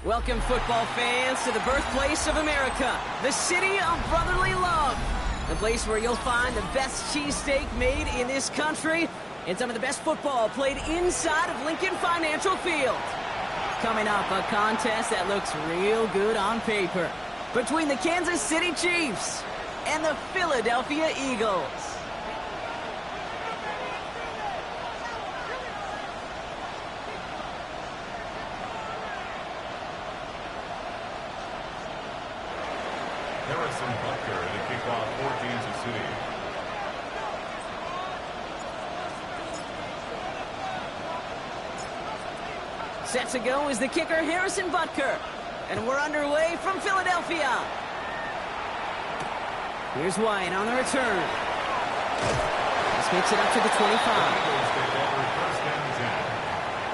Welcome, football fans, to the birthplace of America, the city of brotherly love. The place where you'll find the best cheesesteak made in this country and some of the best football played inside of Lincoln Financial Field. Coming up, a contest that looks real good on paper between the Kansas City Chiefs and the Philadelphia Eagles. Kickoff for Kansas City. Set to go is the kicker, Harrison Butker. And we're underway from Philadelphia. Here's White on the return. This makes it up to the 25.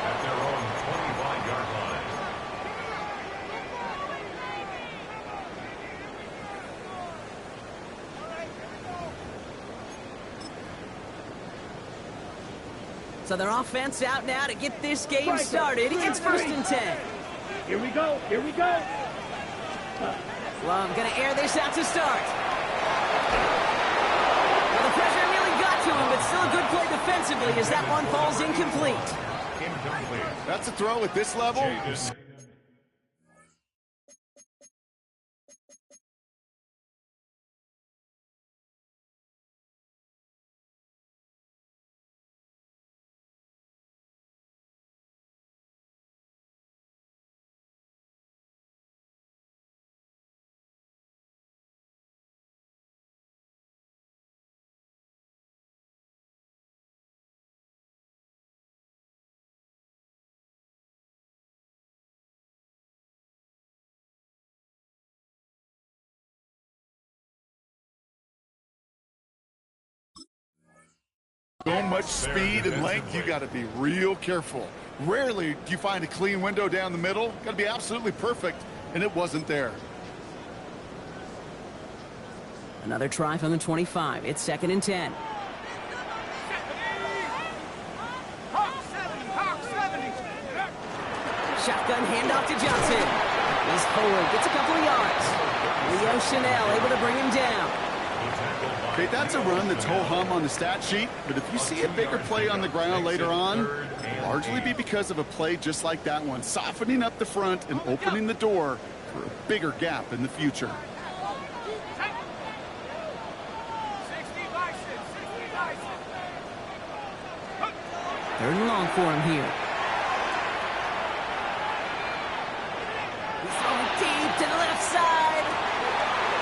At their own 25-yard line. So their offense out now to get this game started. It's 1st and 10. Here we go. Here we go. Well, I'm going to air this out to start. Well, the pressure really got to him, but still a good play defensively as that one falls incomplete. That's a throw at this level. So much speed and length, you got to be real careful. Rarely do you find a clean window down the middle. Got to be absolutely perfect, and it wasn't there. Another try from the 25. It's 2nd and 10. Shotgun handoff to Johnson. He's forward, gets a couple of yards. Leo Chanel able to bring him down. Okay, that's a run that's ho-hum on the stat sheet, but if you see a bigger play on the ground later on, largely be because of a play just like that one, softening up the front and opening the door for a bigger gap in the future. Third and long for him here. He's throwing deep to the left side.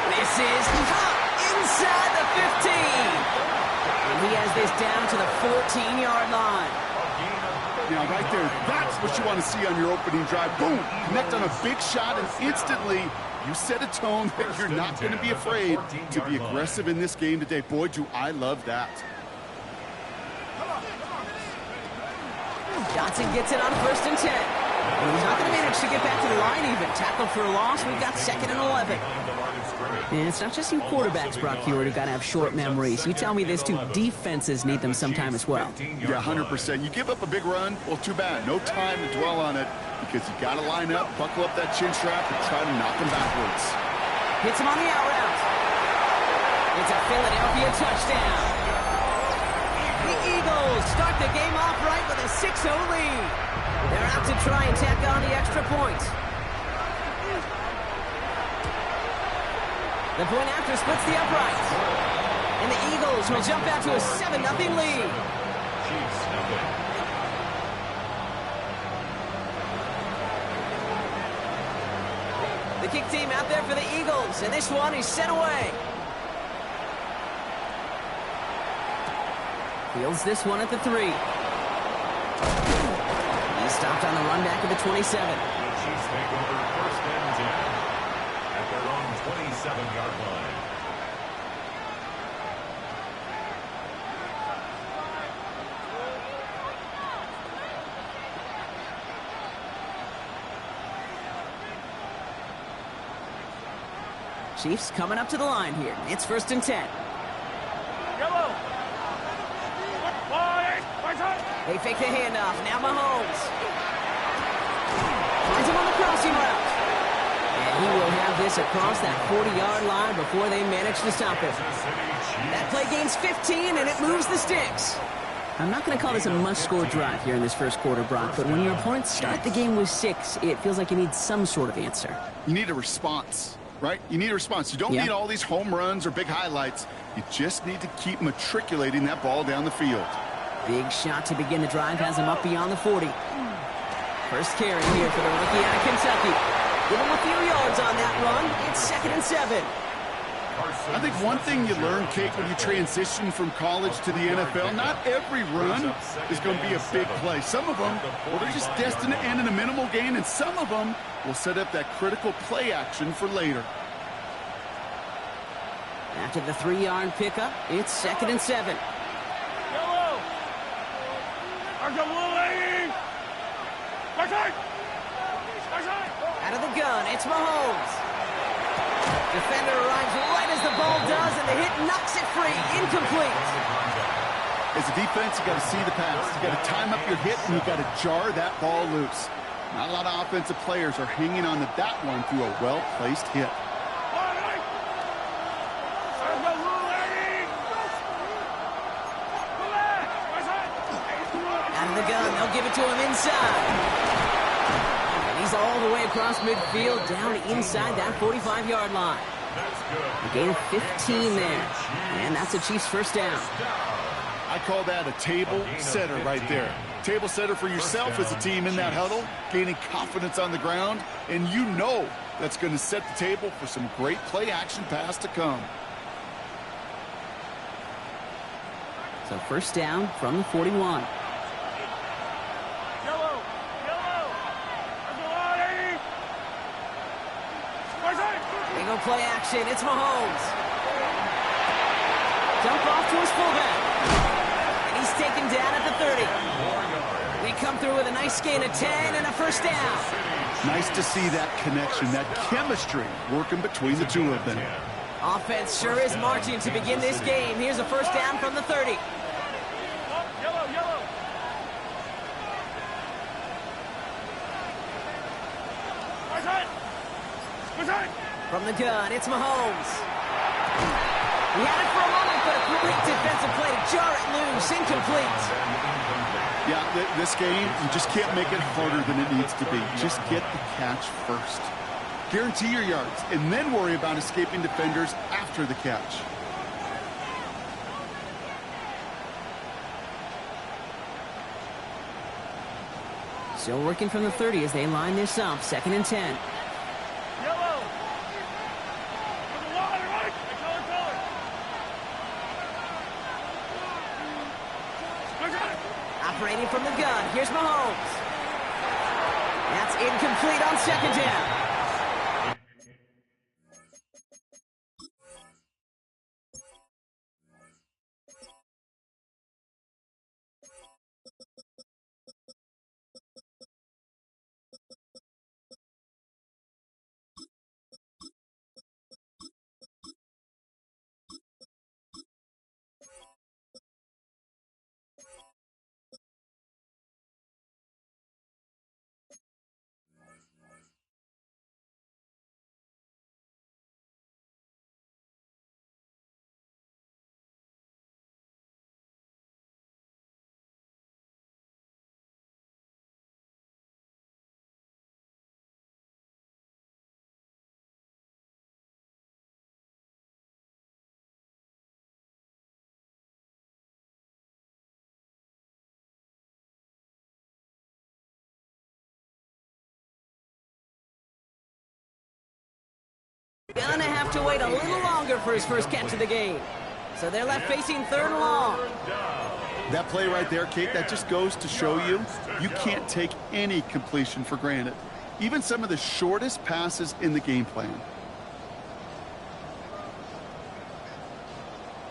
This is top inside the 15. And he has this down to the 14-yard line. Now, right there, that's what you want to see on your opening drive. Boom! Connect on a big shot, and instantly you set a tone that you're not going to be afraid to be aggressive in this game today. Boy, do I love that. Johnson gets it on 1st and 10. And he's not going to manage to get back to the line even. Tackle for a loss. We've got 2nd and 11. And it's not just you quarterbacks, Brock Hewitt, who got to have short memories. You tell me this too. Defenses need them sometime as well. Yeah, 100%. You give up a big run, well, too bad. No time to dwell on it because you got to line up, buckle up that chin strap, and try to knock him backwards. Hits him on the out route. It's a Philadelphia touchdown. The Eagles start the game off right with a 6-0 lead. They're out to try and tack on the extra point. The point after splits the uprights. And the Eagles will jump out to a 7-0 lead. The kick team out there for the Eagles, and this one is sent away. Fields this one at the 3. He stopped on the run back at the 27. The Chiefs take over 1st and 10 at their own 27-yard line. Chiefs coming up to the line here. It's 1st and 10. They fake the handoff. Now Mahomes finds him on the crossing route. And he will have this across that 40-yard line before they manage to stop him. That play gains 15, and it moves the sticks. I'm not going to call this a must-score drive here in this first quarter, Brock, but when your opponents start the game with 6, it feels like you need some sort of answer. You need a response, right? You need a response. You don't need all these home runs or big highlights. You just need to keep matriculating that ball down the field. Big shot to begin the drive has him up beyond the 40. First carry here for the rookie out of Kentucky. Give him a few yards on that run. It's 2nd and 7. I think one thing you learn, Kate, when you transition from college to the NFL, not every run is going to be a big play. Some of them, well, they're just destined to end in a minimal gain, and some of them will set up that critical play action for later. After the 3-yard pickup, it's 2nd and 7. Out of the gun, it's Mahomes. Defender arrives right as the ball does, and the hit knocks it free. Incomplete. As a defense, you got to see the pass. You got to time up your hit, and you got to jar that ball loose. Not a lot of offensive players are hanging on to that one through a well-placed hit. Out of the gun, they'll give it to him inside. He's all the way across midfield, down inside that 45-yard line. A gain of 15 there, and that's a Chiefs first down. I call that a table setter right there. Table setter for yourself as a team in that huddle, gaining confidence on the ground, and you know that's going to set the table for some great play-action pass to come. So first down from the 41. Play action, it's Mahomes. Dump off to his fullback. And he's taken down at the 30. We come through with a nice gain of 10 and a first down. Nice to see that connection, that chemistry working between the two of them. Offense sure is marching to begin this game. Here's a first down from the 30. From the gun, it's Mahomes. He had it for a moment, but a great defensive play to jar it loose. Incomplete. Yeah, this game, you just can't make it harder than it needs to be. Just get the catch first. Guarantee your yards, and then worry about escaping defenders after the catch. Still working from the 30 as they line this up. 2nd and 10. Operating from the gun. Here's Mahomes. That's incomplete on 2nd down. Gonna have to wait a little longer for his first catch of the game. So they're left facing 3rd and long. That play right there, Kate, that just goes to show you, you can't take any completion for granted. Even some of the shortest passes in the game plan.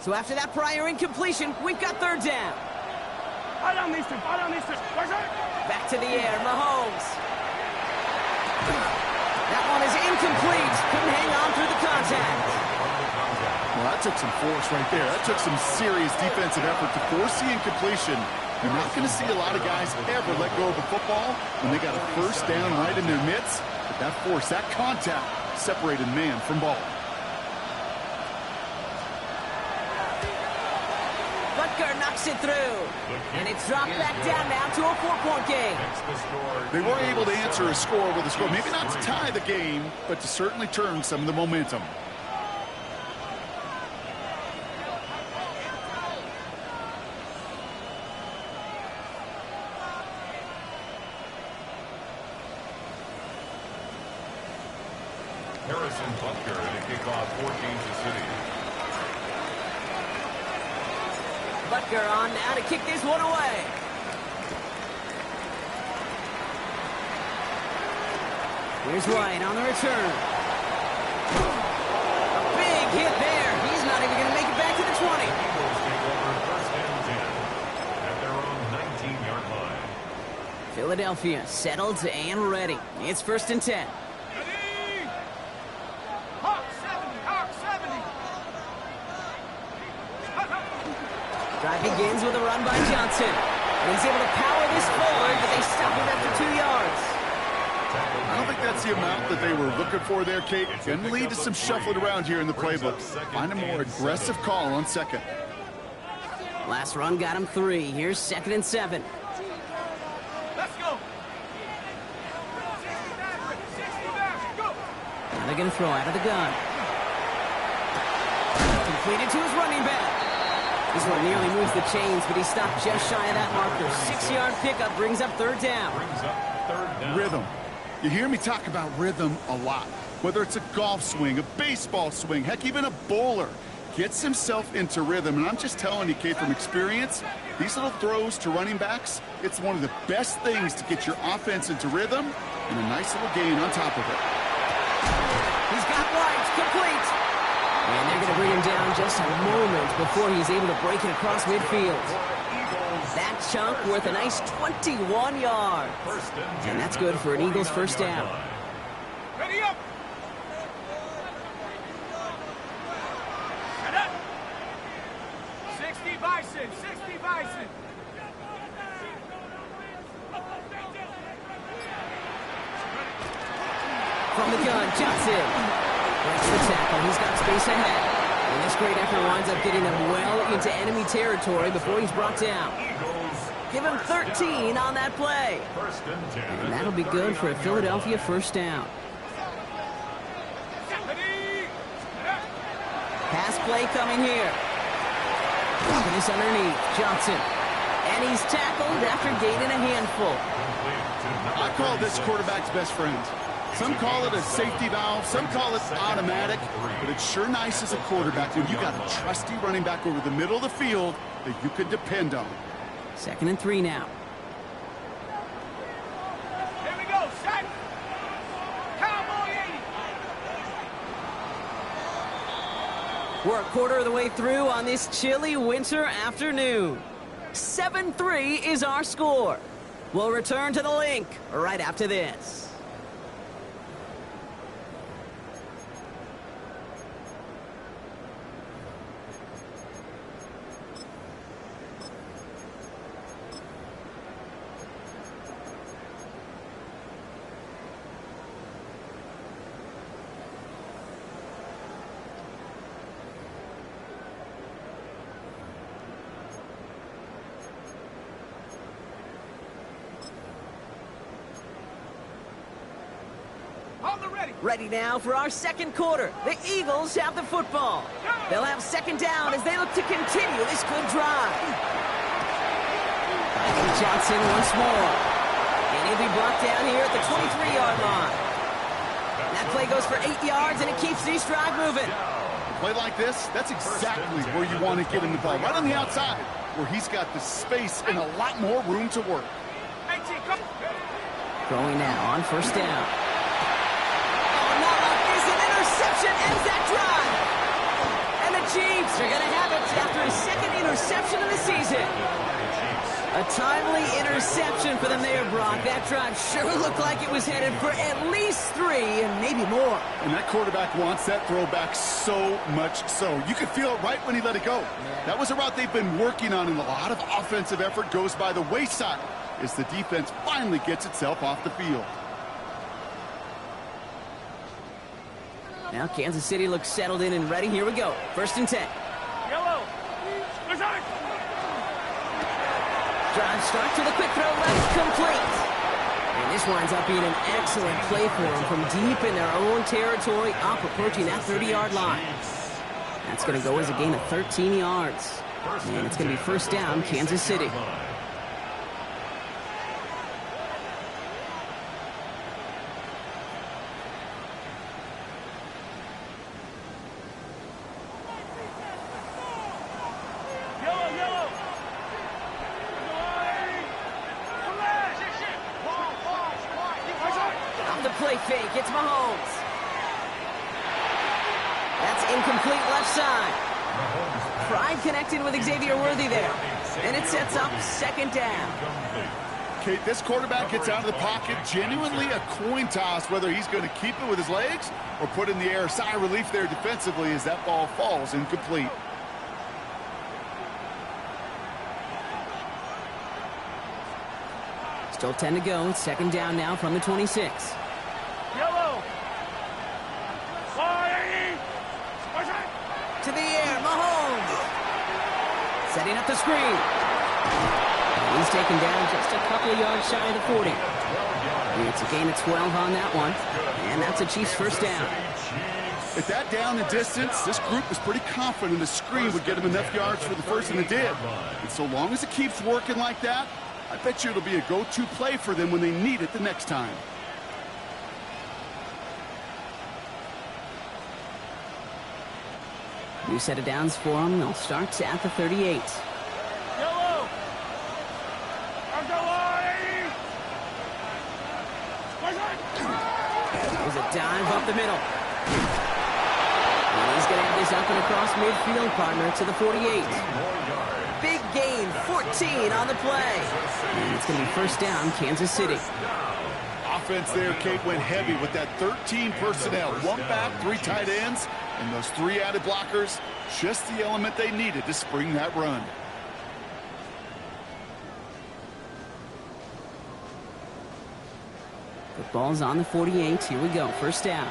So after that prior incompletion, we've got 3rd down. Back to the air, Mahomes. That one is incomplete. Couldn't hang on through the contact. Well, that took some force right there. That took some serious defensive effort to force the incompletion You're not going to see a lot of guys ever let go of the football when they got a first down right in their midst. But that force, that contact, separated man from ball. Butker knocks it through. And it's dropped back down now to a 4-point game. They were able to answer a score with a score. Maybe not to tie the game, but to certainly turn some of the momentum. Harrison Butker to kick off for Kansas City. Butker on now to kick this one away. Here's White on the return. A big hit there. He's not even going to make it back to the 20. Eagles take over first and 10 at their own 19-yard line. Philadelphia settled and ready. It's first and 10. Drive begins with a run by Johnson. And he's able to power this forward, but they stop him after 2 yards. I don't think that's the amount that they were looking for there, Kate. Going to lead to some shuffling around here in the playbook. Find a more aggressive call on second. Last run got him 3. Here's second and 7. Let's go. Now they're going to throw out of the gun. Completed to his running back. This one nearly moves the chains, but he stopped just shy of that marker. 6-yard pickup brings up third down. Rhythm. You hear me talk about rhythm a lot. Whether it's a golf swing, a baseball swing, heck, even a bowler gets himself into rhythm. And I'm just telling you, Kate, from experience, these little throws to running backs, it's one of the best things to get your offense into rhythm and a nice little gain on top of it. He's got White, complete. And they're going to bring him down just a moment before he's able to break it across midfield. That chunk worth a nice 21 yards. And that's good for an Eagles first down. Ready up. 60 Bison, 60 Bison. From the gun, Johnson. Breaks the tackle. He's got space ahead. And this great effort winds up getting them well into enemy territory before he's brought down. Give him 13 on that play. And that'll be good for a Philadelphia first down. Pass play coming here. Dropping this underneath. Johnson. And he's tackled after gaining a handful. I call this quarterback's best friend. Some call it a safety valve, some call it automatic, but it's sure nice as a quarterback when you got a trusty running back over the middle of the field that you could depend on. Second and 3 now. Here we go, set. Cowboy 80. We're a quarter of the way through on this chilly winter afternoon. 7-3 is our score. We'll return to the link right after this. Ready now for our second quarter. The Eagles have the football. They'll have second down as they look to continue this good drive. Finding Johnson once more. And he'll be brought down here at the 23-yard line. That play goes for 8 yards, and it keeps this drive moving. A play like this, that's exactly where you want to get him the ball. Right on the outside, where he's got the space and a lot more room to work. Throwing now on first down. Ends that drive. And the Chiefs are going to have it after his second interception of the season. A timely interception for them there, Brock. That drive sure looked like it was headed for at least 3 and maybe more. And that quarterback wants that throwback so much so. You could feel it right when he let it go. That was a route they've been working on, and a lot of offensive effort goes by the wayside as the defense finally gets itself off the field. Now Kansas City looks settled in and ready. Here we go. 1st and 10. Yellow. Drive start to the quick throw left, complete. And this winds up being an excellent play for them from deep in their own territory, up approaching that 30-yard line. That's going to go as a gain of 13 yards. And it's going to be 1st down, Kansas City. Play fake, it's Mahomes. That's incomplete left side. Pride connected with Xavier Worthy there. And it sets up 2nd down. Kate, this quarterback gets out of the pocket, genuinely a coin toss whether he's going to keep it with his legs or put in the air. Sigh of relief there defensively as that ball falls incomplete. Still 10 to go. 2nd down now from the 26. Yellow. To the air, Mahomes. Setting up the screen. And he's taken down just a couple of yards shy of the 40. It's a gain of 12 on that one. And that's a Chiefs 1st down. At that down and distance, this group was pretty confident the screen would get them enough yards for the first, and it did. And so long as it keeps working like that, I bet you it'll be a go-to play for them when they need it the next time. New set of downs for them. They'll start at the 38. Yellow. There's a dive up the middle. And he's going to have this up and across midfield, partner, to the 48. Big gain, 14 on the play. And it's going to be 1st down, Kansas City. Offense there, Kate, went heavy with that 13 personnel. 1 back, 3 tight ends, and those 3 added blockers. Just the element they needed to spring that run. The ball's on the 48. Here we go. 1st down.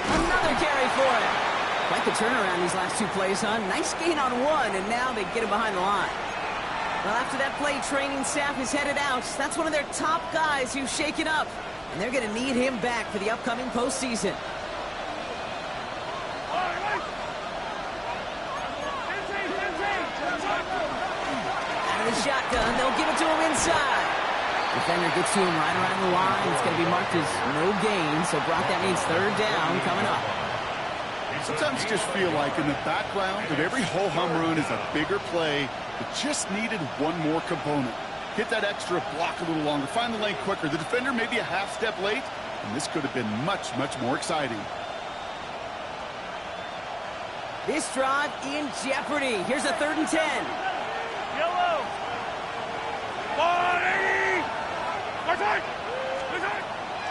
Another carry for him. Quite the turnaround these last 2 plays, huh? Nice gain on 1, and now they get him behind the line. Well, after that play, training staff is headed out. That's one of their top guys who's shaken up, and they're going to need him back for the upcoming postseason. Out of the shotgun, they'll give it to him inside. Defender gets to him right around the line. It's going to be marked as no gain, so Brock, that means 3rd down coming up. Sometimes you just feel like in the background of every ho-hum run is a bigger play that just needed one more component. Hit that extra block a little longer, find the lane quicker. The defender may be a half step late, and this could have been much, much more exciting. This drive in jeopardy. Here's a 3rd and 10. Yellow.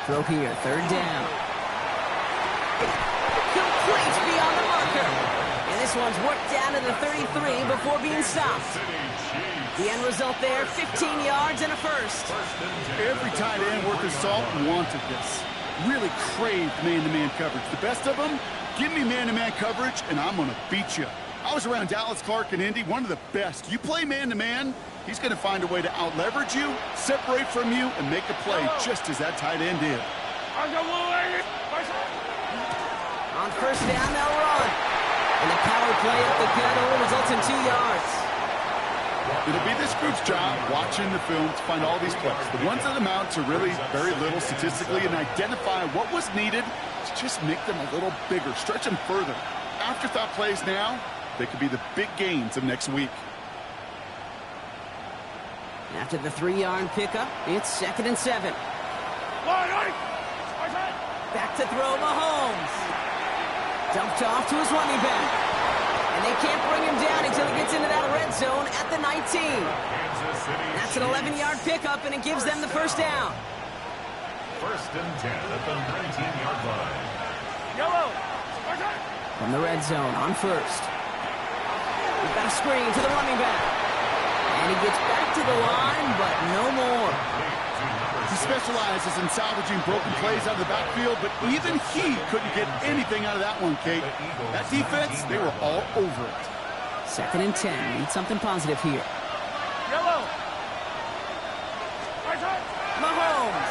Throw here, 3rd down. Complete beyond the marker. And this one's worked down to the 33 before being stopped. The end result there, 15 yards and a 1st. Every tight end worth his salt wanted this. Really craved man-to-man coverage. The best of them, give me man-to-man coverage, and I'm going to beat you. I was around Dallas Clark and Indy, one of the best. You play man-to-man, he's going to find a way to out-leverage you, separate from you, and make a play just as that tight end did. On 1st down, they'll run. And the power play up the gut only results in 2 yards. It'll be this group's job watching the film to find all these plays. The ones that amount to really very little statistically and identify what was needed to just make them a little bigger, stretch them further. Afterthought plays now, they could be the big gains of next week. After the 3-yard pickup, it's 2nd and 7. Back to throw Mahomes. Dumped off to his running back. And they can't bring him down until he gets into that red zone at the 19. That's an 11-yard pickup, and it gives them the first down. First and 10 at the 19-yard line. Yellow. From the red zone on first. We've got a screen to the running back. And he gets back to the line, but no more. He specializes in salvaging broken plays out of the backfield, but even he couldn't get anything out of that one, Kate. That defense, they were all over it. Second and 10. Need something positive here. Yellow. Mahomes.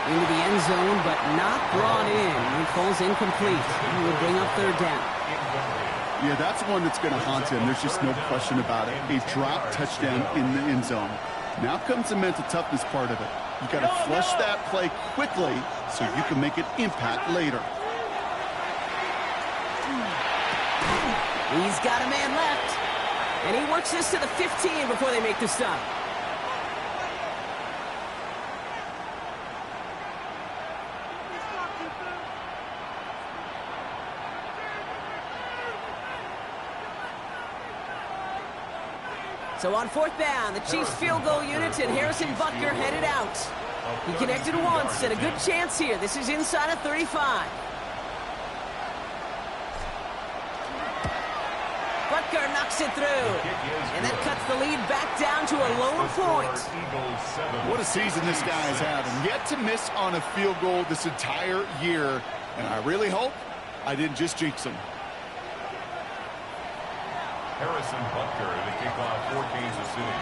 Into the end zone, but not brought in. He falls incomplete. He will bring up third down. Yeah, that's one that's going to haunt him. There's just no question about it. A drop touchdown in the end zone. Now comes the mental toughness part of it. You got to flush that play quickly so you can make an impact later. He's got a man left. And he works this to the 15 before they make the stop. So on fourth down, the Chiefs field goal unit and Harrison Butker headed out. He connected once and a good chance here. This is inside of 35. Butker knocks it through. And that cuts the lead back down to a lower point. What a season this guy is having. Yet to miss on a field goal this entire year. And I really hope I didn't just jinx him. Harrison Butker, the kickoff for Kansas City.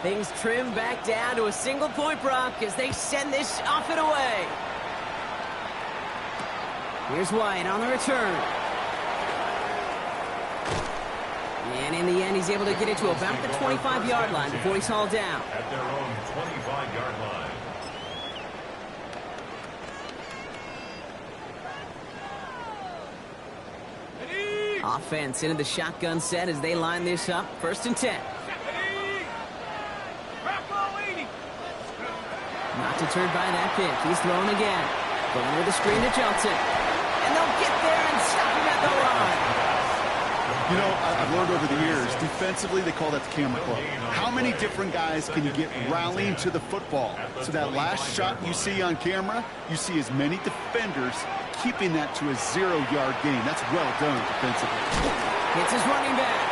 Things trim back down to a single point, Brock, as they send this off and away. Here's White on the return. And in the end, he's able to get it to about the 25-yard line before he's hauled down. At their own 25-yard line. Offense into the shotgun set as they line this up. First and 10. Not deterred by that pick. He's thrown again. Going with the screen to Johnson. And they'll get there and stop him at the line. You know, I've learned over the years, defensively, they call that the camera club. How many different guys can you get rallying to the football? So that last shot you see on camera, you see as many defenders keeping that to a 0-yard gain. That's well done defensively. Hits his running back.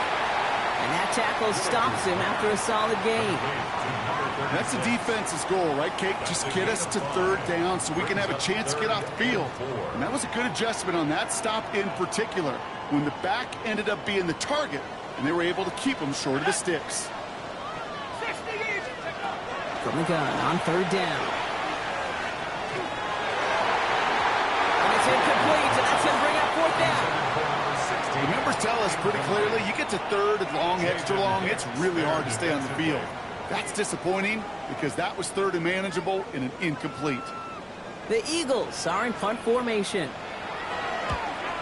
And that tackle stops him after a solid gain. That's the defense's goal, right, Kate? Just get us to third down so we can have a chance to get off the field. And that was a good adjustment on that stop in particular, when the back ended up being the target, and they were able to keep him short of the sticks. From the gun on third down. And it's incomplete, and that's going to bring up fourth down. The numbers tell us pretty clearly, you get to third and long, extra long, it's really hard to stay on the field. That's disappointing because that was third and manageable and an incomplete. The Eagles are in punt formation.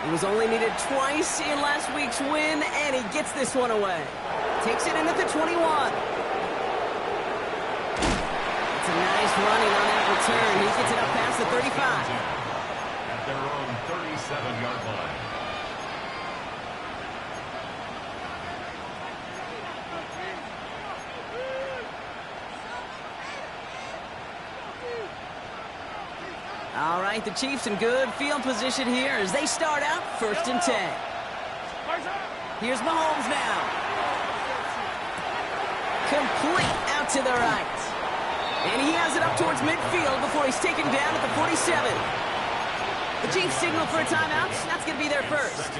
He was only needed twice in last week's win, and he gets this one away. Takes it in at the 21. It's a nice running on that return. He gets it up past the 35. At their own 37-yard line. All right, the Chiefs in good field position here as they start out first and 10. Here's Mahomes now. Complete out to the right. And he has it up towards midfield before he's taken down at the 47. The Chiefs signal for a timeout. That's going to be their first.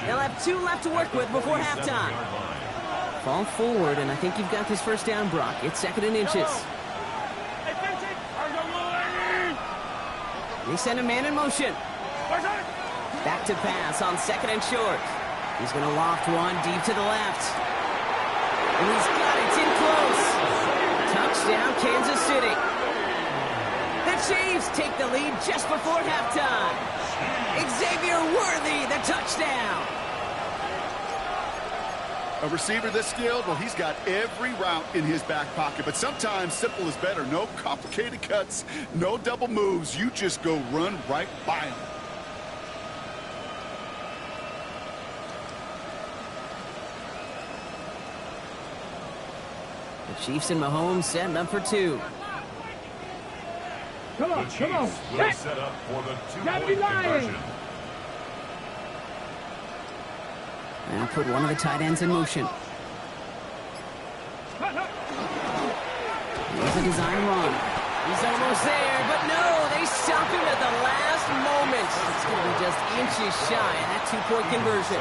They'll have 2 left to work with before halftime. Fall forward, and I think you've got this first down, Brock. It's second and inches. They send a man in motion. Back to pass on second and short. He's going to loft one deep to the left. And he's got it. It's in close. Touchdown, Kansas City. The Chiefs take the lead just before halftime. Xavier Worthy, the touchdown. A receiver this skilled, well, he's got every route in his back pocket. But sometimes simple is better. No complicated cuts, no double moves. You just go run right by him. The Chiefs and Mahomes setting up for two. Come on, come on. Will set up for the two-point conversion. Now put one of the tight ends in motion. Here's a design run. He's almost there, but no, they stop him at the last moment. It's going to be just inches shy of that two-point conversion.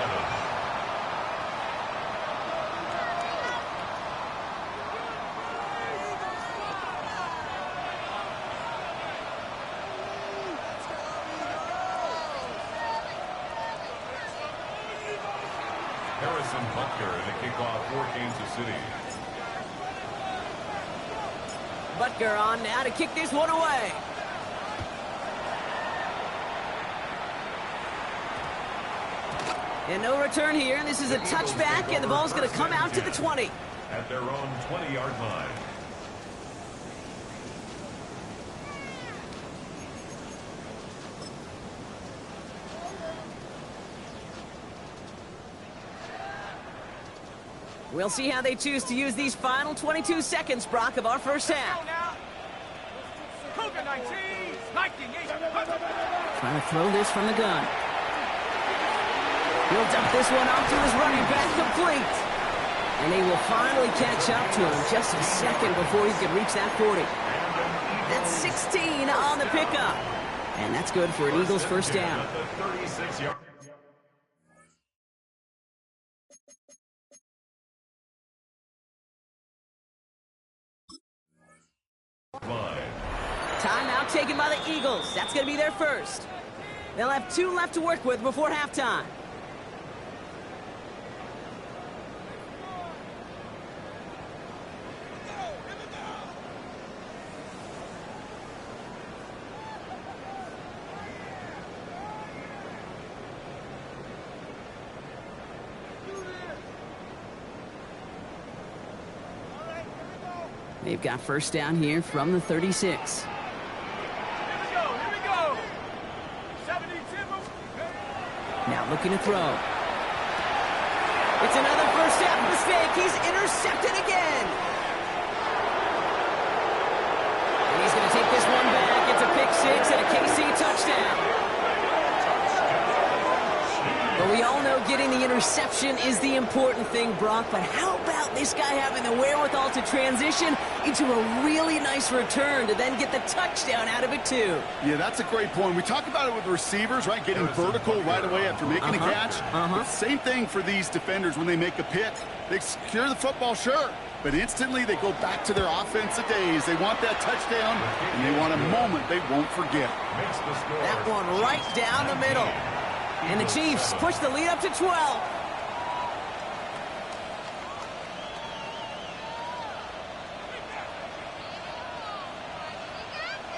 Harrison Butker in the kickoff for Kansas City. Butker on now to kick this one away. And no return here. This is a touchback, and the ball's going to come out to the 20. At their own 20-yard line. We'll see how they choose to use these final 22 seconds, Brock, of our first half. Trying to throw this from the gun. He'll dump this one off to his running back, complete. And they will finally catch up to him just a second before he can reach that 40. That's 16 on the pickup. And that's good for an Eagles first down. Timeout taken by the Eagles. That's going to be their first. They'll have 2 left to work with before halftime. They've got first down here from the 36. Now looking to throw. It's another first half mistake. He's intercepted again. And he's going to take this one back. It's a pick 6 and a KC touchdown. But we all know getting the interception is the important thing, Brock. But how about this guy having the wherewithal to transition into a really nice return to then get the touchdown out of it, too? Yeah, that's a great point. We talk about it with receivers, right? Getting vertical right away after making a catch. But same thing for these defenders when they make a pick. They secure the football, sure. But instantly they go back to their offensive days. They want that touchdown, and they want a moment they won't forget. That one right down the middle. And the Chiefs push the lead up to 12.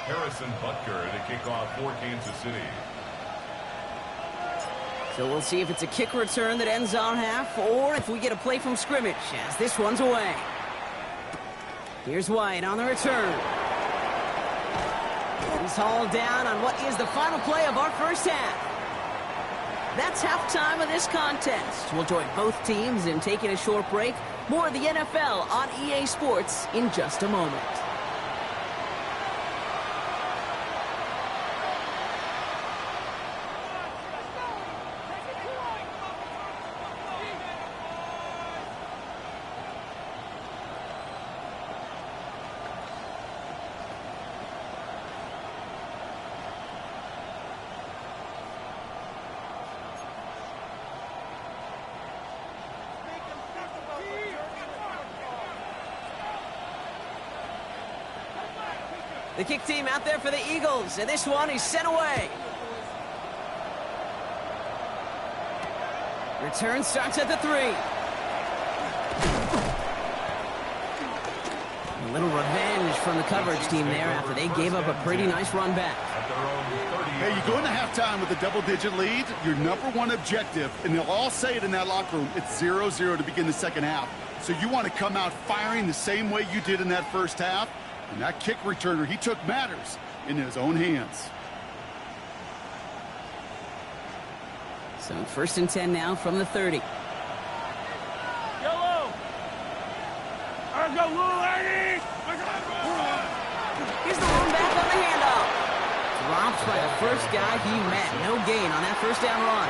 Harrison Butker to kick off for Kansas City. So we'll see if it's a kick return that ends on half or if we get a play from scrimmage as this one's away. Here's White on the return. He's hauled down on what is the final play of our first half. That's halftime of this contest. We'll join both teams in taking a short break. More of the NFL on EA Sports in just a moment. The kick team out there for the Eagles, and this one is sent away. Return starts at the 3. A little revenge from the coverage team there after they gave up a pretty nice run back. Hey, you go into halftime with a double-digit lead, your number one objective, and they'll all say it in that locker room, it's 0-0 to begin the second half. So you want to come out firing the same way you did in that first half. And that kick returner, he took matters in his own hands. So 1st and 10 now from the 30. Yellow. Let's go, Lou, ladies. Here's the run back on the handoff. Dropped by the first guy he met. No gain on that first down run.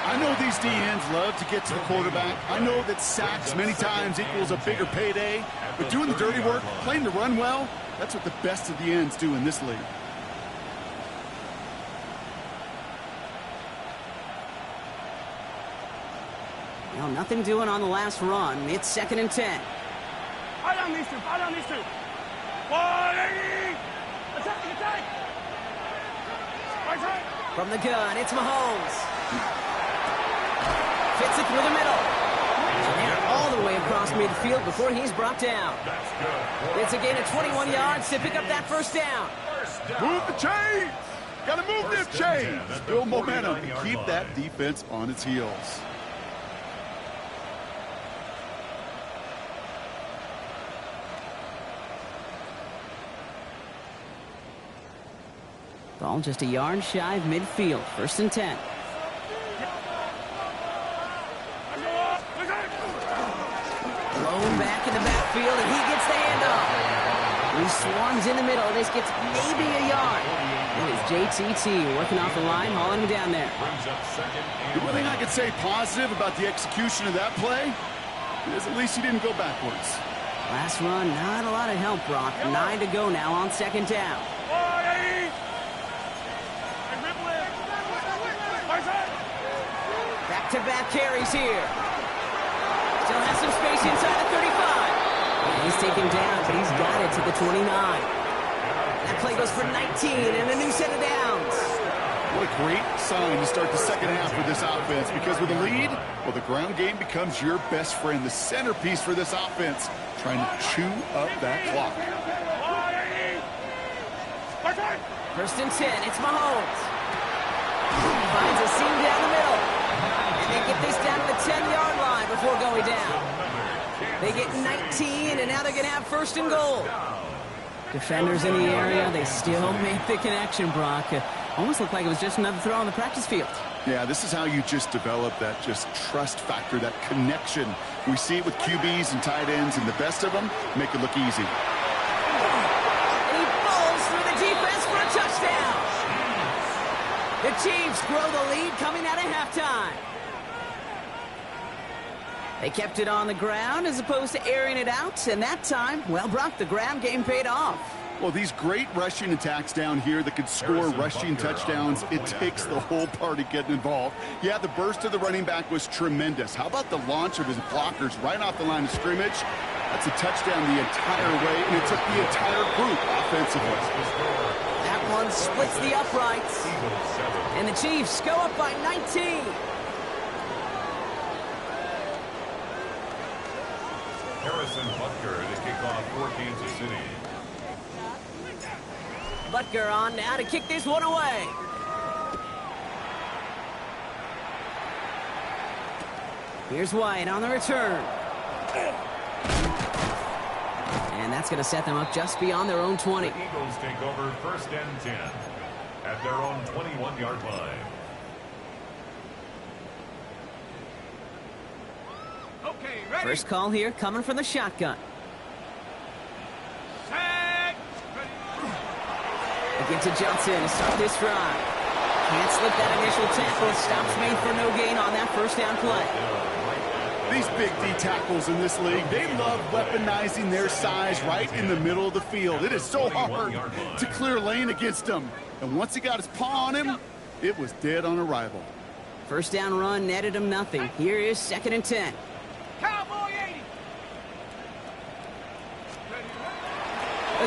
I know these DNs love to get to the quarterback. I know that sacks many times equals a bigger payday. But doing the dirty work, playing the run well, that's what the best of the ends do in this league. Well, nothing doing on the last run. It's 2nd and 10. Fight on these two. Fight on these two. 180. Attack. Right. From the gun, it's Mahomes. Fits it through the middle. And they're all the way across midfield before he's brought down. It's a gain of 21 yards to pick up that first down. Move the chains! Gotta move them chains! Build momentum and keep that defense on its heels. Ball just a yard shy of midfield. 1st and 10. Blown back in the backfield, and he gets the handoff. He swarms in the middle. This gets maybe a yard. It is JTT working off the line, hauling him down there. The one thing I could say positive about the execution of that play is at least he didn't go backwards. Last run, not a lot of help, Brock. 9 to go now on 2nd down. Back-to-back carries here. Still has some space inside the 35. And he's taken down, but he's got it to the 29. That play goes for 19 and a new set of downs. What a great sign to start the second half for this offense, because with a lead, well, the ground game becomes your best friend, the centerpiece for this offense, trying to chew up that clock. 1st and 10, it's Mahomes. Finds a seam down the middle. And they get this down to the 10-yard line before going down. They get 19, and now they're going to have 1st and goal. Defenders in the area, they still make the connection, Brock. Almost looked like it was just another throw on the practice field. Yeah, this is how you just develop that just trust factor, that connection. We see it with QBs and tight ends, and the best of them make it look easy. And he falls through the defense for a touchdown. The Chiefs grow the lead coming out of halftime. They kept it on the ground as opposed to airing it out, and that time, well, Brock, the ground game paid off. Well, these great rushing attacks down here that could score rushing touchdowns, it takes the whole party getting involved. Yeah, the burst of the running back was tremendous. How about the launch of his blockers right off the line of scrimmage? That's a touchdown the entire way, and it took the entire group offensively. That one splits the uprights, and the Chiefs go up by 19. Harrison Butker to kick off for Kansas City. Butker on now to kick this one away. Here's White on the return. And that's going to set them up just beyond their own 20. The Eagles take over 1st and 10 at their own 21-yard line. Okay, ready. First call here coming from the shotgun. Set. Again to Johnson to start this drive. Can't slip that initial tackle. Stops made for no gain on that first down play. These big D tackles in this league, they love weaponizing their size right in the middle of the field. It is so hard to clear lane against them. And once he got his paw on him, it was dead on arrival. First down run netted him nothing. Here is 2nd and 10. Cowboy 80.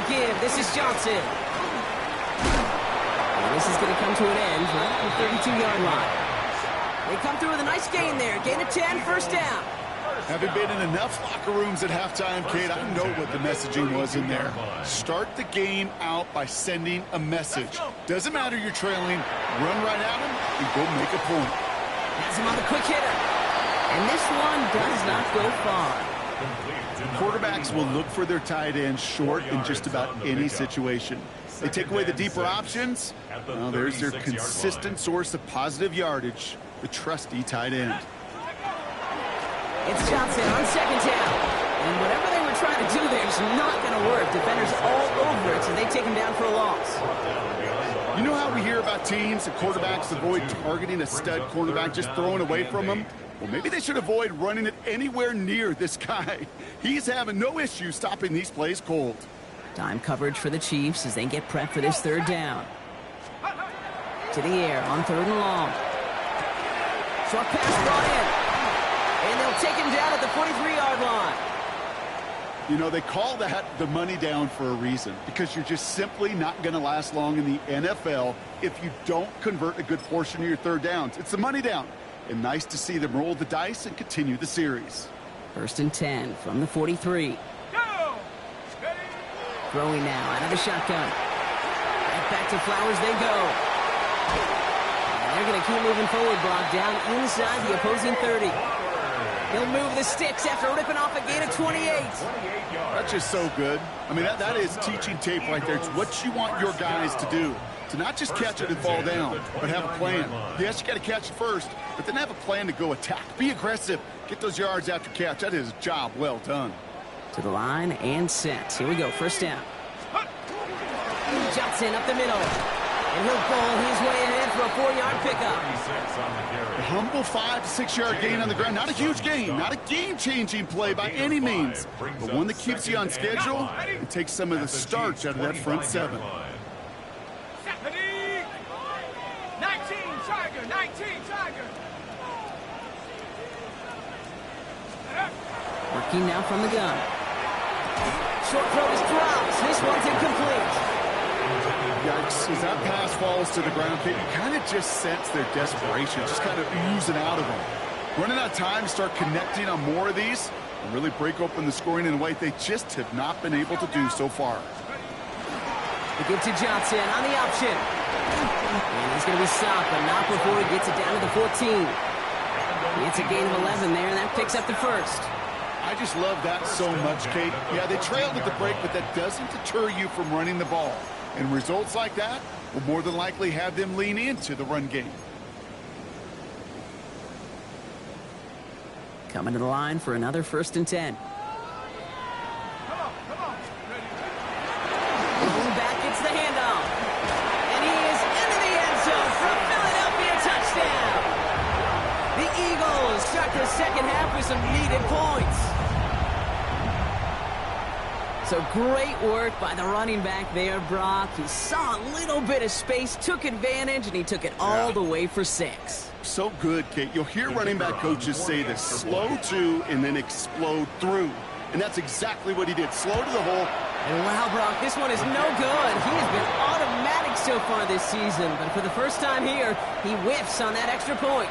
Again, this is Johnson. And this is going to come to an end right at the 32-yard line. They come through with a nice gain there. Gain of 10, first down. Having been in enough locker rooms at halftime, Kate, I know what the messaging was in there. Start the game out by sending a message. Doesn't matter you're trailing, run right at him and go make a point. Has him on the quick hitter. And this one does not go far. Quarterbacks will look for their tight end short in just about any situation. They take away the deeper options. Well, there's their consistent source of positive yardage, the trusty tight end. It's Johnson on second down. And whatever they were trying to do there is not going to work. Defenders all over it, so they take him down for a loss. You know how we hear about teams and quarterbacks avoid targeting a stud cornerback, just throwing away from him? Well, maybe they should avoid running it anywhere near this guy. He's having no issue stopping these plays cold. Time coverage for the Chiefs as they get prepped for this third down. To the air on third and long. Short pass brought in. And they'll take him down at the 43-yard line. You know, they call that the money down for a reason, because you're just simply not going to last long in the NFL if you don't convert a good portion of your third downs. It's the money down. And nice to see them roll the dice and continue the series. First and 10 from the 43. Throwing now out of the shotgun. Back to Flowers they go. And they're going to keep moving forward, Brock, down inside the opposing 30. He'll move the sticks after ripping off a gain of 28. That's just so good. I mean, that is teaching tape right there. It's what you want your guys to do. To not just catch it and fall down, but have a plan. Yes, you got to catch it first, but then have a plan to go attack. Be aggressive. Get those yards after catch. That is a job well done. To the line and set. Here we go. First down. Johnson up the middle. And he'll bowl his way ahead for a 4-yard pickup. A humble 5 to 6 yard gain on the ground. Not a huge gain. Not a game-changing play by any means. But one that keeps you on schedule and takes some of the starch out of that front seven. 19 Tiger. Working now from the gun. Short throw is dropped. This one's incomplete. Yikes. As that pass falls to the ground, you kind of just sense their desperation, just kind of oozing out of them. Running out of time to start connecting on more of these and really break open the scoring in a way they just have not been able to do so far. They give to Johnson on the option. And he's going to be stopped, but not before he gets it down to the 14. It's a gain of 11 there, and that picks up the first. I just love that so much, Kate. Yeah, they trailed at the break, but that doesn't deter you from running the ball. And results like that will more than likely have them lean into the run game. Coming to the line for another first and 10. Going back, gets the handoff. And he is into the end zone for a Philadelphia touchdown. The Eagles start the second half with some needed points. So great work by the running back there, Brock. He saw a little bit of space, took advantage, and he took it all the way for 6. So good, Kate. You'll hear running back coaches say this: slow to and then explode through. And that's exactly what he did. Slow to the hole. And wow, Brock, this one is no good. He has been automatic so far this season, but for the first time here, he whiffs on that extra point.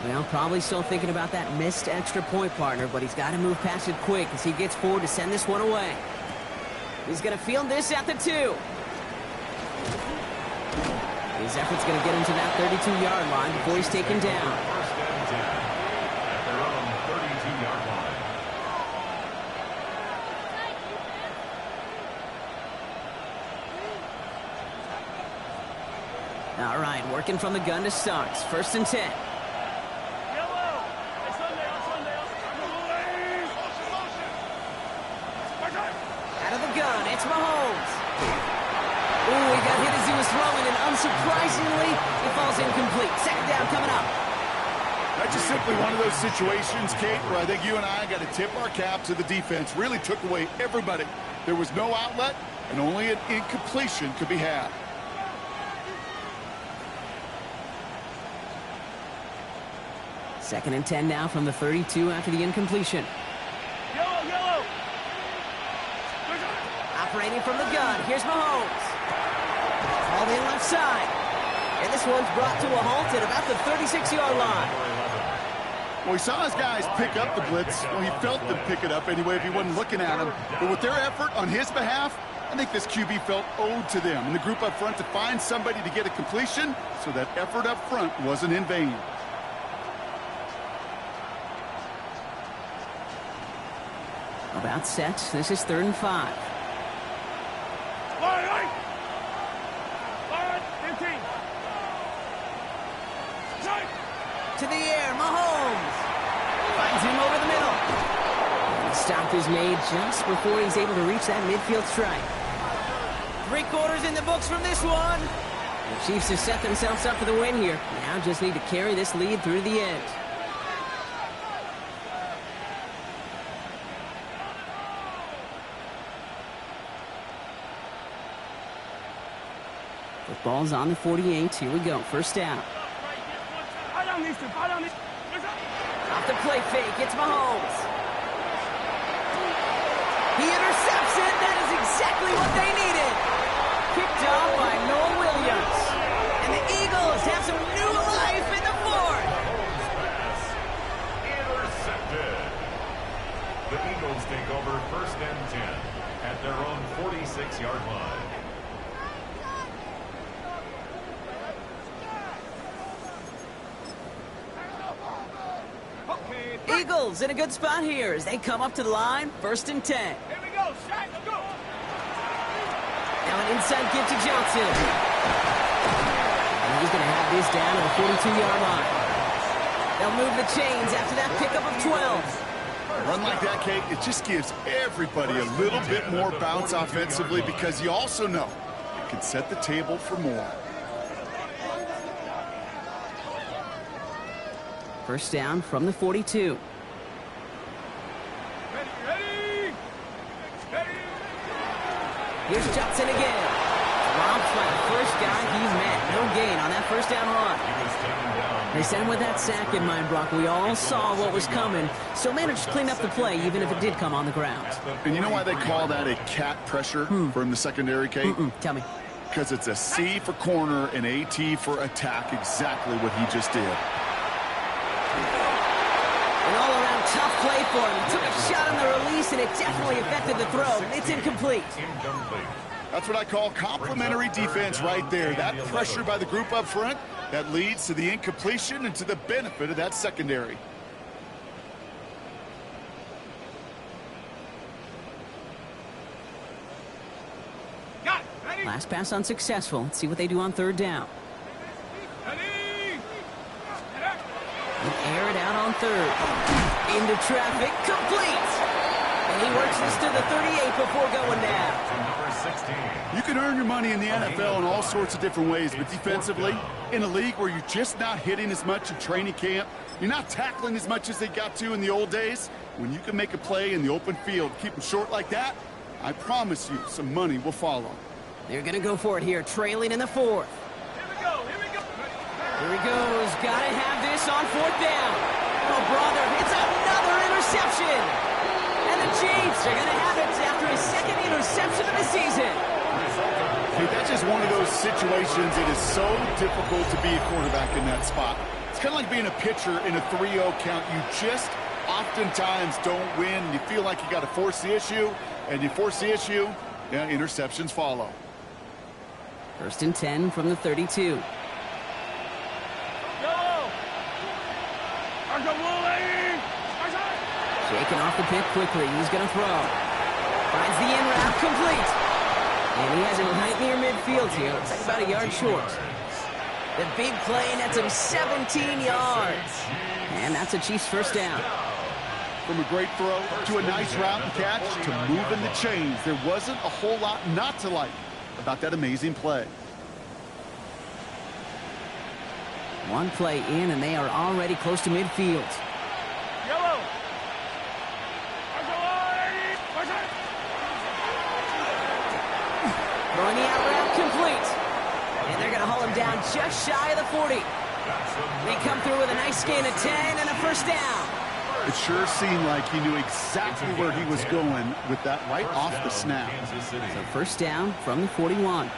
Well, probably still thinking about that missed extra point, partner, but he's got to move past it quick as he gets forward to send this one away. He's going to field this at the 2. His effort's going to get him to that 32-yard line before he's taken down. First and 10 at their own 32-yard line. All right, working from the gun to start. First and 10. It's Mahomes. Ooh, he got hit as he was throwing, and unsurprisingly, it falls incomplete. Second down coming up. That's just simply one of those situations, Kate, where I think you and I got to tip our cap to the defense. Really took away everybody. There was no outlet, and only an incompletion could be had. 2nd and 10 now from the 32 after the incompletion. Yellow. Operating from the gun, here's Mahomes. Called in left side. And this one's brought to a halt at about the 36-yard line. Well, he saw his guys pick up the blitz. Well, he felt them pick it up anyway if he wasn't looking at him. But with their effort on his behalf, I think this QB felt owed to them and the group up front to find somebody to get a completion, so that effort up front wasn't in vain. About set. This is 3rd and 5. Line, 15. To the air, Mahomes. Finds him over the middle. And the stop is made just before he's able to reach that midfield strike. 3 quarters in the books from this one. The Chiefs have set themselves up for the win here. Now just need to carry this lead through the end. Football's on the 48. Here we go. First down. Off the play fake. It's Mahomes. He intercepts it. That is exactly what they needed. Picked off by Noah Williams. And the Eagles have some new life in the 4th. Intercepted. The Eagles take over 1st and 10 at their own 46-yard line. Eagles in a good spot here as they come up to the line. 1st and 10. Here we go, Shaq, let's go. Now an inside give to Johnson. And he's going to have this down at the 42-yard line. They'll move the chains after that pickup of 12. A run like that, Kate, it just gives everybody a little bit more bounce offensively, because you also know it can set the table for more. First down from the 42. Ready. Here's Johnson again. Robbed by the first guy he's met. No gain on that first down run. They sent him with that sack in mind, Brock. We all saw what was coming, so managed to clean up the play, even if it did come on the ground. And you know why they call that a cat pressure from the secondary, Kate? Tell me. Because it's a C for corner and a T for attack, exactly what he just did. An all-around tough play for him. He took a shot on the release, and it definitely affected the throw. It's incomplete. That's what I call complimentary defense right there. That pressure by the group up front, that leads to the incompletion and to the benefit of that secondary. Last pass unsuccessful. Let's see what they do on 3rd down. Air it out on 3rd. Into traffic, complete. And he works this to the 38 before going down. You can earn your money in the NFL in all sorts of different ways, but defensively, in a league where you're just not hitting as much in training camp, you're not tackling as much as they got to in the old days, when you can make a play in the open field, keep them short like that, I promise you some money will follow. They're going to go for it here, trailing in the 4th. Here he goes. Got to have this on 4th down. Oh, brother, it's another interception. And the Chiefs are going to have it after his 2nd interception of the season. Hey, that's just one of those situations. It is so difficult to be a quarterback in that spot. It's kind of like being a pitcher in a 3-0 count. You just oftentimes don't win. You feel like you got to force the issue, and you force the issue, yeah, interceptions follow. 1st and 10 from the 32. Shaking off the pick quickly. He's going to throw. Finds the in route, complete. And he has it right near midfield here. Looks like about a yard short. The big play nets him 17 yards. And that's a Chiefs first down. From a great throw to a nice route and catch to moving the chains. There wasn't a whole lot not to like about that amazing play. One play in, and they are already close to midfield. Yellow. Throwing the out route complete. And they're going to haul him down just shy of the 40. They come through with a nice gain of 10 and a first down. It sure seemed like he knew exactly where he was going with that right off the snap. So first down from the 41.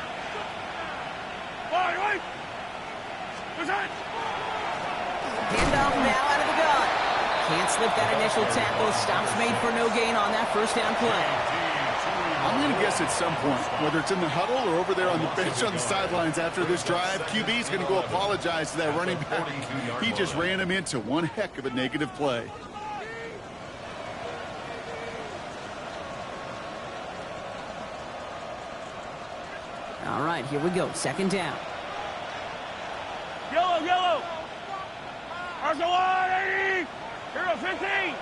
Handoff now out of the gun. Can't slip that initial tackle. Stops made for no gain on that first down play. I'm going to guess at some point, whether it's in the huddle or over there on the bench on the sidelines after this drive, QB's going to go apologize to that running back. He just ran him into one heck of a negative play. All right, here we go. Second down. Yellow, yellow. Arsenal 80. Hero 15.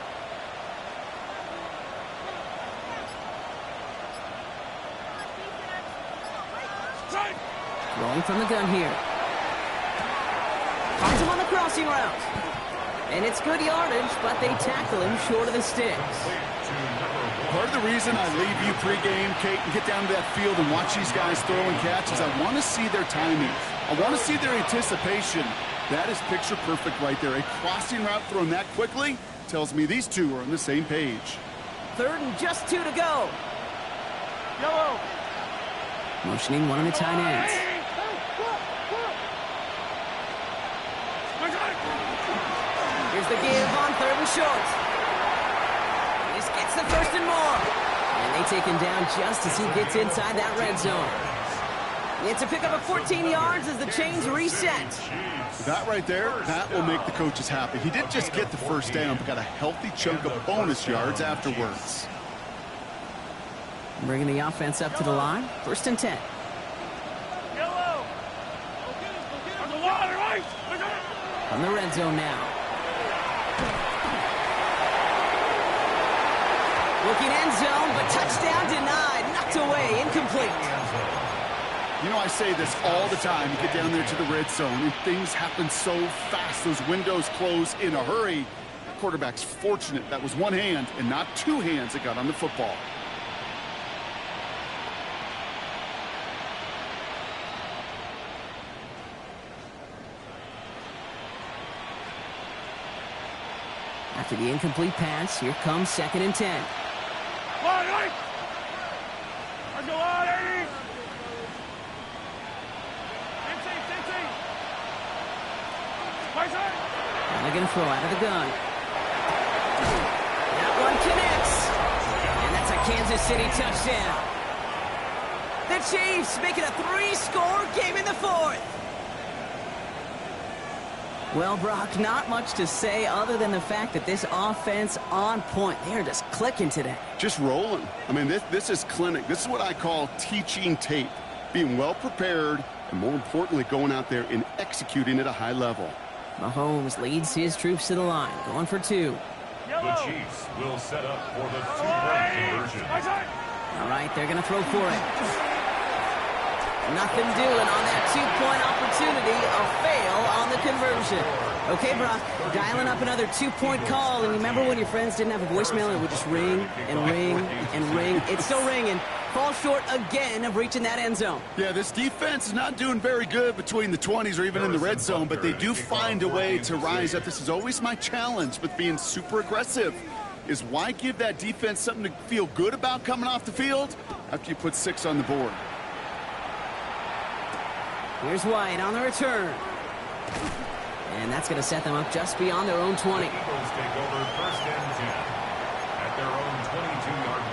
Rolling from the gun here. Finds him on the crossing route. And it's good yardage, but they tackle him short of the sticks. Part of the reason I leave you pregame, Kate, and get down to that field and watch these guys throw and catch is I want to see their timing. I want to see their anticipation. That is picture perfect right there. A crossing route thrown that quickly tells me these two are on the same page. Third and just 2 to go. Yellow. Motioning one of the tight ends. Here's the give on third and short. This gets the first and more. And they take him down just as he gets inside that red zone. It's a pickup of 14 yards as the chains reset. That right there, that will make the coaches happy. He didn't just get the first down, but got a healthy chunk of bonus yards afterwards. Bringing the offense up to the line. First and 10. Yellow. On the line, right. From the red zone now. Looking end zone, but touchdown denied. Knocked away, incomplete. You know, I say this all the time. You get down there to the red zone, and things happen so fast. Those windows close in a hurry. The quarterback's fortunate. That was one hand and not two hands that got on the football. After the incomplete pass, here comes second and 10. Line, right. Arsenal 80. 15. And they're going to throw out of the gun. That one connects. And that's a Kansas City touchdown. The Chiefs make it a 3-score game in the fourth. Well, Brock, not much to say other than the fact that this offense on point. They're just clicking today. Just rolling. I mean, this is clinic. This is what I call teaching tape. Being well prepared, and more importantly, going out there and executing at a high level. Mahomes leads his troops to the line, going for 2. The Chiefs will set up for the two-point conversion. All right, they're going to throw for it. Nothing doing on that 2-point opportunity. A fail on the conversion. Okay, Brock, dialing up another 2-point call. And remember when your friends didn't have a voicemail and it would just ring and ring and ring? It's still ringing. Fall short again of reaching that end zone. Yeah, this defense is not doing very good between the 20s or even in the red zone, but they do find a way to rise up. This is always my challenge with being super aggressive, is why give that defense something to feel good about coming off the field after you put 6 on the board? Here's White on the return. And that's going to set them up just beyond their own 20. The Eagles take over first and 10 at their own 22-yard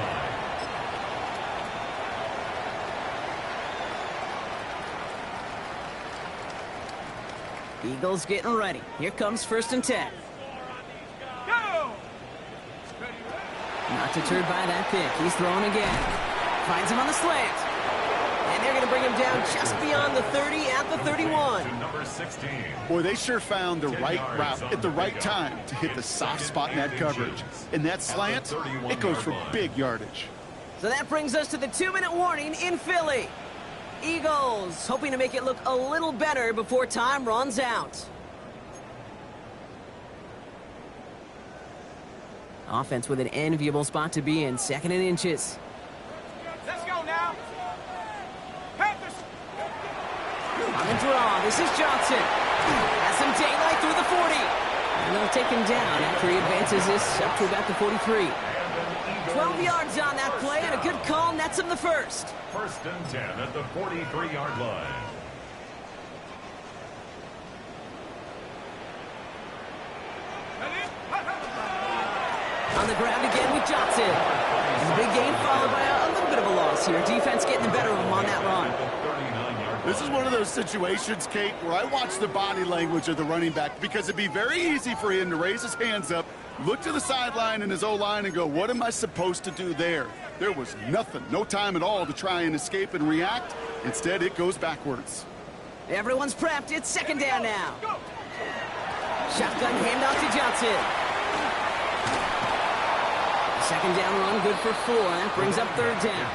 line. Eagles getting ready. Here comes first and 10. Go! Not deterred by that pick. He's throwing again. Finds him on the slant. And they're going to bring him down just beyond the 30 at the 31. To number 16. Boy, they sure found the right route at the right time to hit the soft spot in that coverage. And that slant, it goes for big yardage. So that brings us to the 2-minute warning in Philly. Eagles hoping to make it look a little better before time runs out. Offense with an enviable spot to be in, 2nd and inches. Let's go now. Panthers. On the draw, this is Johnson. Has some daylight through the 40. And they'll take him down after he advances this up to about the 43. 12 yards on that play, and a good call nets him the first. First and 10 at the 43-yard line. On the ground again with Johnson. And a big gain followed by a little bit of a loss here. Defense getting the better of him on that run. This is one of those situations, Kate, where I watch the body language of the running back because it'd be very easy for him to raise his hands up, look to the sideline and his O-line and go, what am I supposed to do there? There was nothing, no time at all to try and escape and react. Instead, it goes backwards. Everyone's prepped. It's second down now. Shotgun handoff to Johnson. Second down run, good for 4. That brings up third down.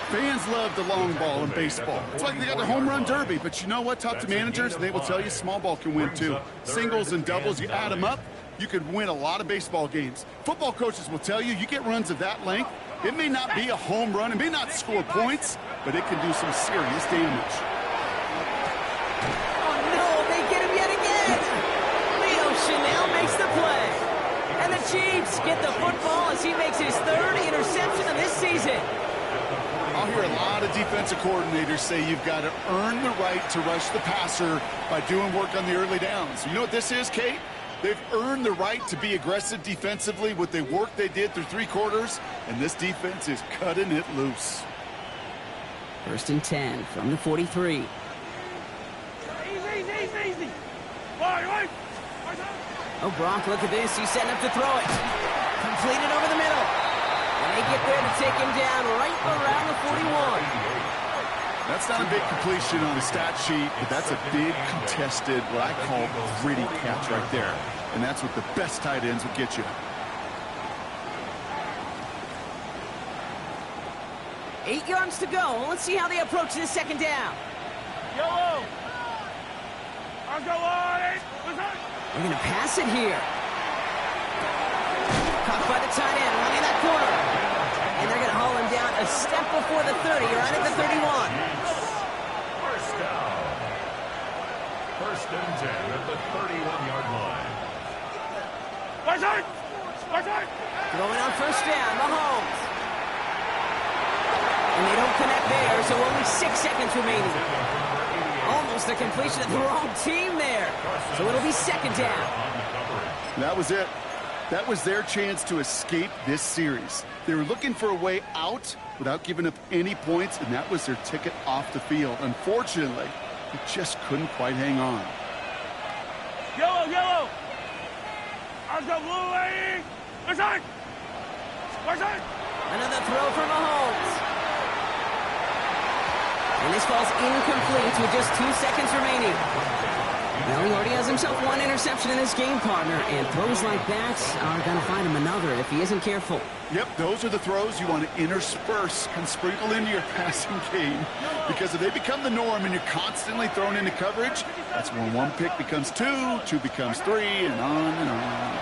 Fans love the long ball in baseball. It's like they got the home run derby, but you know what? Talk to managers, and they will tell you small ball can win too. Singles and doubles, you add them up, you could win a lot of baseball games. Football coaches will tell you, you get runs of that length, it may not be a home run, it may not score points, but it can do some serious damage. Oh no, they get him yet again! Leo Chanel makes the play. And the Chiefs get the football as he makes his third interception of this season. I'll hear a lot of defensive coordinators say you've got to earn the right to rush the passer by doing work on the early downs. You know what this is, Kate? They've earned the right to be aggressive defensively with the work they did through 3 quarters, and this defense is cutting it loose. First and 10 from the 43. Easy. Right. Oh, Gronk, look at this. He's setting up to throw it. Completed over the middle. And they get there to take him down right around the 41. That's not a big completion on the stat sheet, but that's a big contested, what I call gritty catch right there. And that's what the best tight ends will get you. Eight yards to go. Let's see how they approach this second down. Yellow. I'll go on. They're going to pass it here. Caught by the tight end, running that corner. And they're going to haul him down a step before the 30, right at the 31. First down. First and 10 at the 31-yard line. Right side. Throwing on first down, Mahomes. And they don't connect there, so only 6 seconds remaining. Almost a completion of the wrong team there. So it'll be second down. That was it. That was their chance to escape this series. They were looking for a way out without giving up any points, and that was their ticket off the field. Unfortunately, they just couldn't quite hang on. Yellow. I'll go blue, lady. Right side. Another throw for Mahomes. And this falls incomplete with just 2 seconds remaining. Well, he already has himself 1 interception in this game, partner, and throws like that are going to find him another if he isn't careful. Yep, those are the throws you want to intersperse and sprinkle into your passing game, because if they become the norm and you're constantly thrown into coverage, that's when 1 pick becomes 2, 2 becomes 3, and on and on.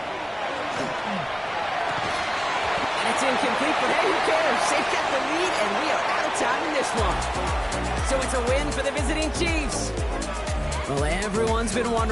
And it's incomplete, but hey, who cares? They've got the lead, and we are out of time in this one. So it's a win for the visiting Chiefs. Well, everyone's been wondering